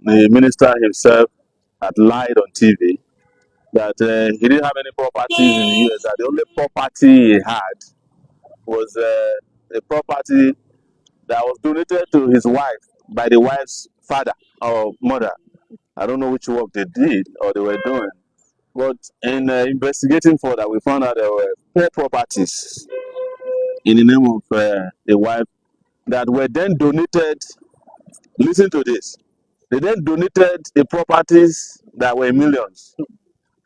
the minister himself had lied on TV that he didn't have any properties in the US, that the only property he had was a property that was donated to his wife by the wife's father or mother. I don't know which work they did or they were doing. But in investigating further, we found out there were 4 properties in the name of the wife that were then donated. Listen to this. They then donated the properties that were millions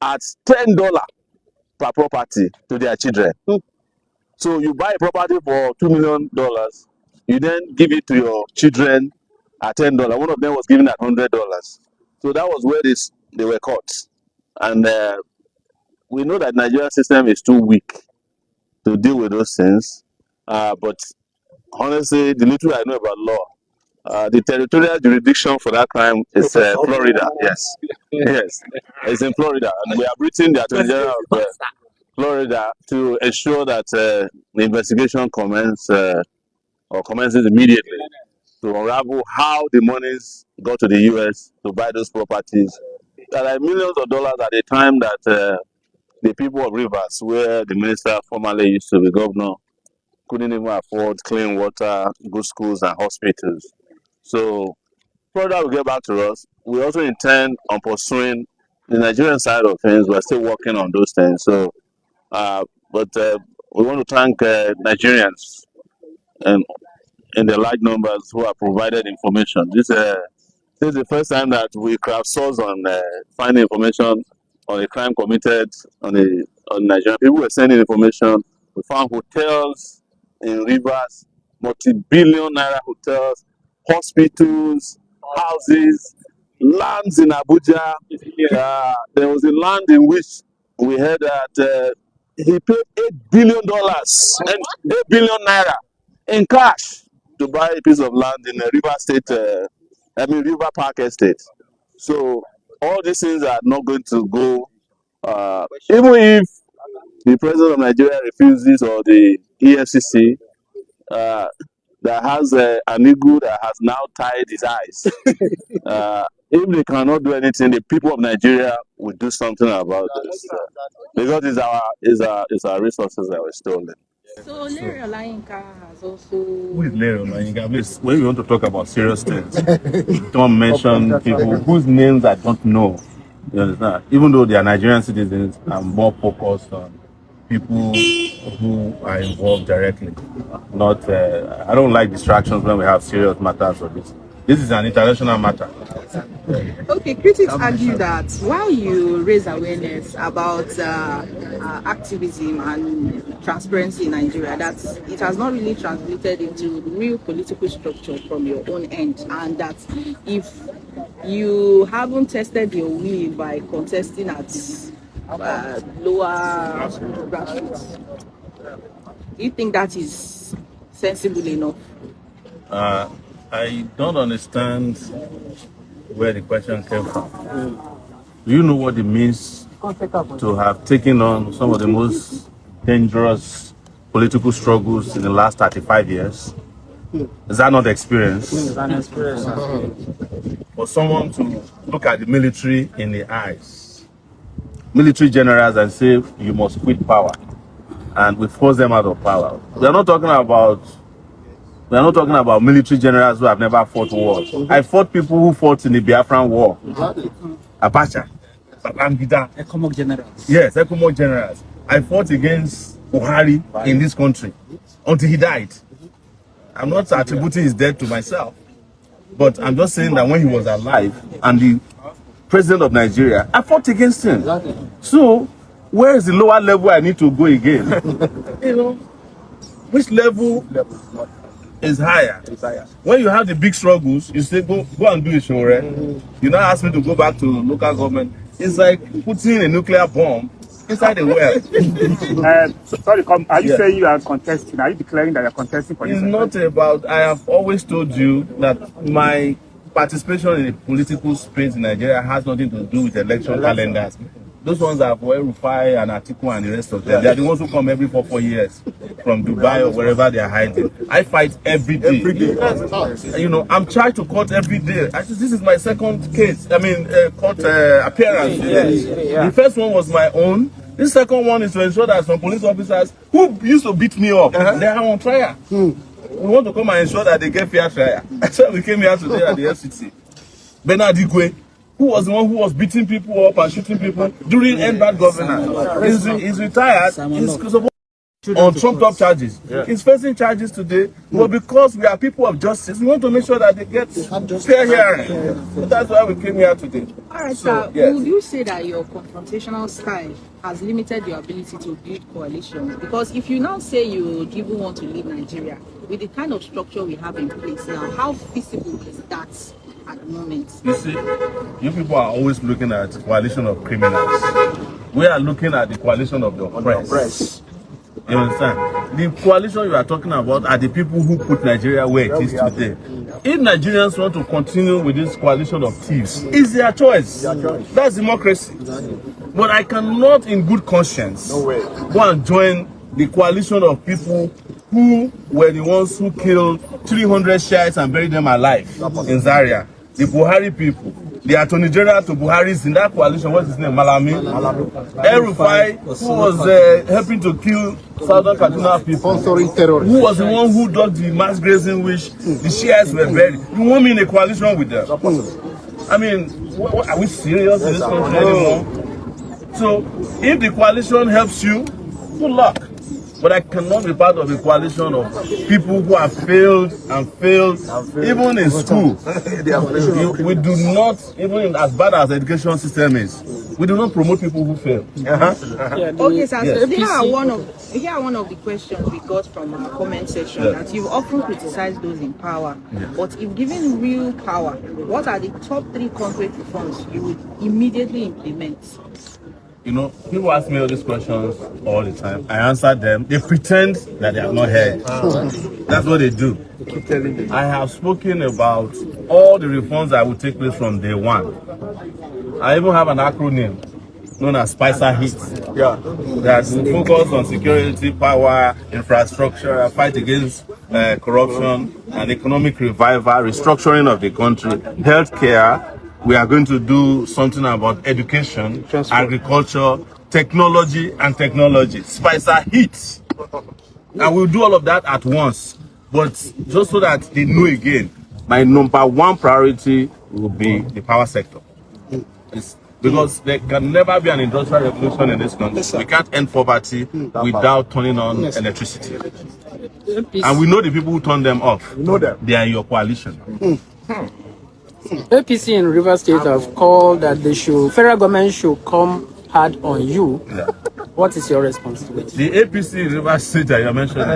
at $10 per property to their children. So you buy a property for $2 million, you then give it to your children at $10. One of them was given at $100. So that was where they were caught. And we know that Nigerian system is too weak to deal with those things. But honestly, the little I know about law, the territorial jurisdiction for that crime is Florida. Yes, yes, it's in Florida, and we have written the Attorney General of Florida to ensure that the investigation commences immediately to unravel how the monies got to the U.S. to buy those properties. There are millions of dollars at the time that the people of Rivers, where the minister formerly used to be governor, couldn't even afford clean water, good schools, and hospitals. So, Florida will get back to us. We also intend on pursuing the Nigerian side of things. We're still working on those things. So, but we want to thank Nigerians and in the large numbers who have provided information. This is the first time that we crowdsource on finding information on a crime committed on Nigerian. People were sending information. We found hotels in Rivers, multi-billion naira hotels, hospitals, houses, lands in Abuja. There was a land in which we heard that he paid $8 billion and 8 billion naira in cash to buy a piece of land in a River Park Estate. So all these things are not going to go, even if the president of Nigeria refuses, or the EFCC that has an eagle that has now tied his eyes. If they cannot do anything, the people of Nigeria will do something about this, because it's our resources that were stolen. So Larry Olayinka has also. Who is Larry Olayinka? Please, when we want to talk about serious things, don't mention people whose names I don't know. You understand? Even though they are Nigerian citizens, I'm more focused on people who are involved directly. Not, I don't like distractions when we have serious matters of this. This is an international matter. Okay, critics argue that while you raise awareness about activism and transparency in Nigeria, that it has not really translated into real political structure from your own end, and that if you haven't tested your will by contesting at lower grassroots, do you think that is sensible enough? I don't understand where the question came from. Do you know what it means to have taken on some of the most dangerous political struggles in the last 35 years? Is that not experience? It's an experience. For someone to look at the military in the eyes, military generals, and say you must quit power, and we force them out of power. We are not talking about military generals who have never fought wars. I fought people who fought in the Biafran War. Abacha, Babangida. Economic generals. Yes, economic generals. I fought against Buhari in this country until he died. I'm not attributing his death to myself, but I'm just saying that when he was alive and the president of Nigeria, I fought against him. So, where is the lower level I need to go again? Which level is higher? When you have the big struggles, you say go and do it, Sowore. You now ask me to go back to local government. It's like putting a nuclear bomb inside a well. Sorry, are you saying you are contesting? Are you declaring that you are contesting for this? It's not about. I have always told you that my participation in the political space in Nigeria has nothing to do with election calendars. Those ones are for Rufai and Atiku and the rest of them. They are the ones who come every 4 years from Dubai or wherever they are hiding. I fight every day. You know, I'm trying to court every day. This is my second case. I mean, court appearance. The first one was my own. This second one is to ensure that some police officers who used to beat me up, they are on trial. We want to come and ensure that they get fair trial. So we came here today at the FCC. Bernard Igwe, who was the one who was beating people up and shooting people during end-bad governance. He's retired. He's supposed on trumped-up charges. He's facing charges today, but because we are people of justice, we want to make sure that they get fair hearing. So that's why we came here today. All right, sir. Yes. Would you say that your confrontational style has limited your ability to build coalitions? Because if you now say you even want to leave Nigeria, with the kind of structure we have in place now, how feasible is that at the moment? You see, you people are always looking at the coalition of criminals. We are looking at the coalition of the oppressed. You understand? The coalition you are talking about are the people who put Nigeria where it is today. If Nigerians want to continue with this coalition of thieves, it's their choice. That's democracy. But I cannot, in good conscience, go and join the coalition of people who were the ones who killed 300 Shiites and buried them alive in Zaria. The Buhari people. The Attorney General to Buhari is in that coalition. What's his name? Malami. El-Rufai, who was helping to kill Southern Kaduna people. Who was the one who dug the mass grazing which the Shiites were buried. You want me in a coalition with them? I mean, are we serious in this country anymore? So, if the coalition helps you, good luck. But I cannot be part of a coalition of people who have failed and failed, even in school. We do not, even as bad as the education system is, we do not promote people who fail. Okay, sir. Yes. Here are one of the questions we got from our comment section, that you've often criticized those in power. But if given real power, what are the top 3 concrete reforms you would immediately implement? You know, people ask me all these questions all the time. I answer them. They pretend that they have not heard. That's what they do. I have spoken about all the reforms that will take place from day one. I even have an acronym known as Spicer HIT. That will focus on security, power, infrastructure, fight against corruption, and economic revival, restructuring of the country, healthcare. We are going to do something about education, agriculture, technology, and technology. Spicer HIT. And we'll do all of that at once. But just so that they know again, my number 1 priority will be the power sector. Because there can never be an industrial revolution in this country. We can't end poverty without turning on electricity. And we know the people who turn them off. They are in your coalition. APC in River State have called that federal government should come hard on you. What is your response to it? The APC in River State that you're mentioning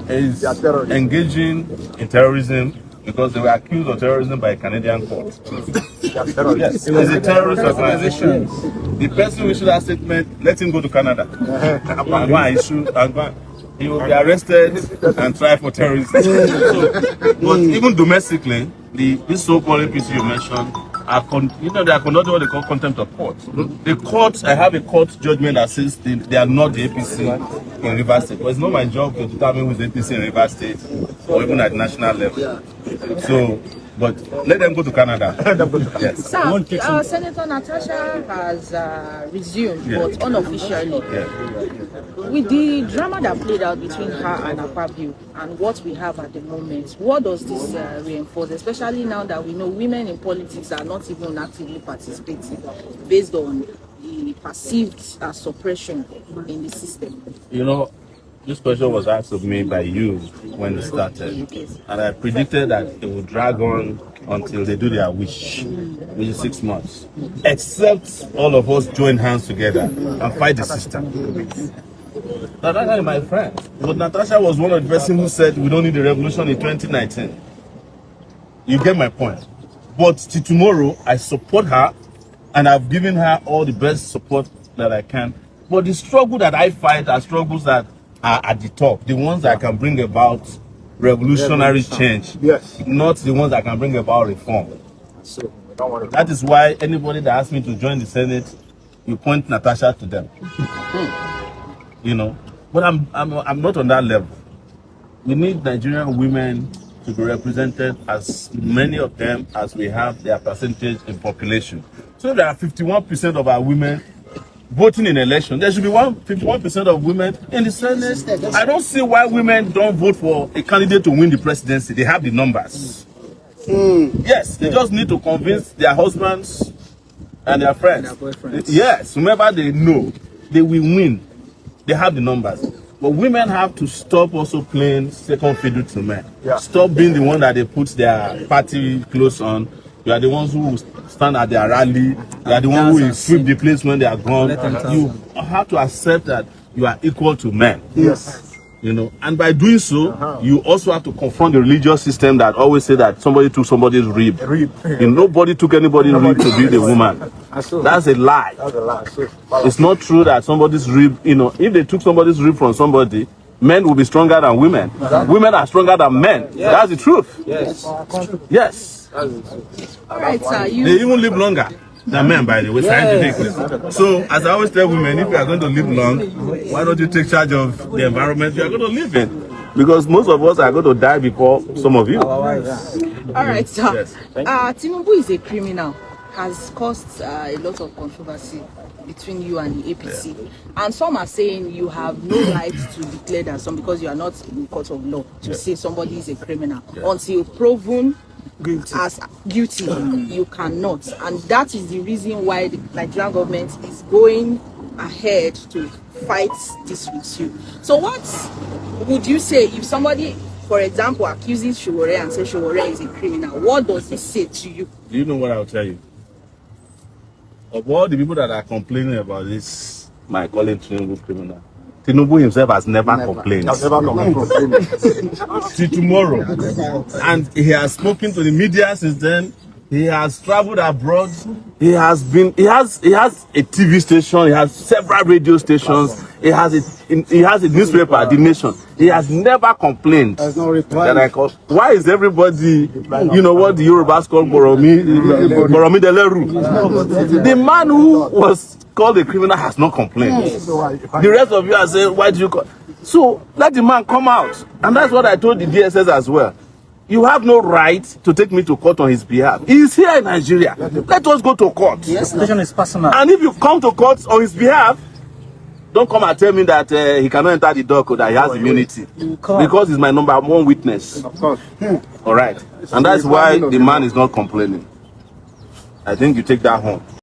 is engaging in terrorism because they were accused of terrorism by a Canadian court. Yes, it is a terrorist organization. The person who issued that statement, let him go to Canada. He will be arrested and tried for terrorism. But even domestically, this so-called APC you mentioned, they are conducting what they call contempt of court. The court, I have a court judgment that says they are not the APC in River State. But it's not my job to determine who is the APC in River State or even at national level. So, but let them go to Canada. Yes. Sir, Senator Natasha has resumed, but unofficially. With the drama that played out between her and Akpabio and what we have at the moment, what does this reinforce, especially now that we know women in politics are not even actively participating based on the perceived suppression in the system? You know, this question was asked of me by you when it started, and I predicted that it would drag on until they do their wish, which is 6 months. Except all of us join hands together and fight the system. Natasha is my friend, but Natasha was one of the person who said we don't need a revolution in 2019. You get my point. But till tomorrow, I support her, and I've given her all the best support that I can. But the struggle that I fight are struggles that are at the top, the ones that can bring about revolutionary change, not the ones that can bring about reform. That is why anybody that asks me to join the Senate, you point Natasha to them. You know, but I'm not on that level. We need Nigerian women to be represented, as many of them as we have their percentage in population. So if there are 51% of our women voting in election, there should be 51% of women in the Senate. I don't see why women don't vote for a candidate to win the presidency. They have the numbers. Yes, they just need to convince their husbands and their friends. Their boyfriends. Yes, whomever they know, they will win. They have the numbers. But women have to stop also playing second fiddle to men. Stop being the one that they put their party clothes on. You are the ones who will stand at their rally. You are the one who will sweep the place when they are gone. You have to accept that you are equal to men. Yes. You know, and by doing so, you also have to confront the religious system that always say that somebody took somebody's rib. You know, nobody took anybody's rib to be the woman. That's a lie. It's not true that somebody's rib, you know, if they took somebody's rib from somebody, men will be stronger than women. Women are stronger than men. That's the truth. Yes. All right, sir. They even live longer than men, by the way, scientifically. So, as I always tell women, if you are going to live long, why don't you take charge of the environment you are going to live in? Because most of us are going to die before some of you. All right, sir. Yes. Tinubu is a criminal, has caused a lot of controversy between you and the APC. And some are saying you have no right to declare that some because you are not in the court of law to say somebody is a criminal until proven as guilty. You cannot, and that is the reason why the Nigerian government is going ahead to fight this with you. So what would you say if somebody, for example, accuses Sowore and says Sowore is a criminal? What does he say to you? Do you know what I'll tell you? Of all the people that are complaining about this, my calling Tinubu criminal, Tinubu himself has never complained. Till tomorrow. And he has spoken to the media since then. He has traveled abroad. He has a TV station. He has several radio stations. He has a newspaper, The Nation. He has never complained. There's no reply. That I call. Why is everybody, you know what the Yorubas call Boromi Deleru? The man who was called a criminal has not complained. The rest of you are saying, why do you call? So let the man come out. And that's what I told the DSS as well. You have no right to take me to court on his behalf. He's here in Nigeria. Let us go to court. Yes, the situation is personal. And if you come to court on his behalf, don't come and tell me that he cannot enter the door, that he has immunity. Because he's my number one witness. Of course. All right. And that's why the man is not complaining. I think you take that home.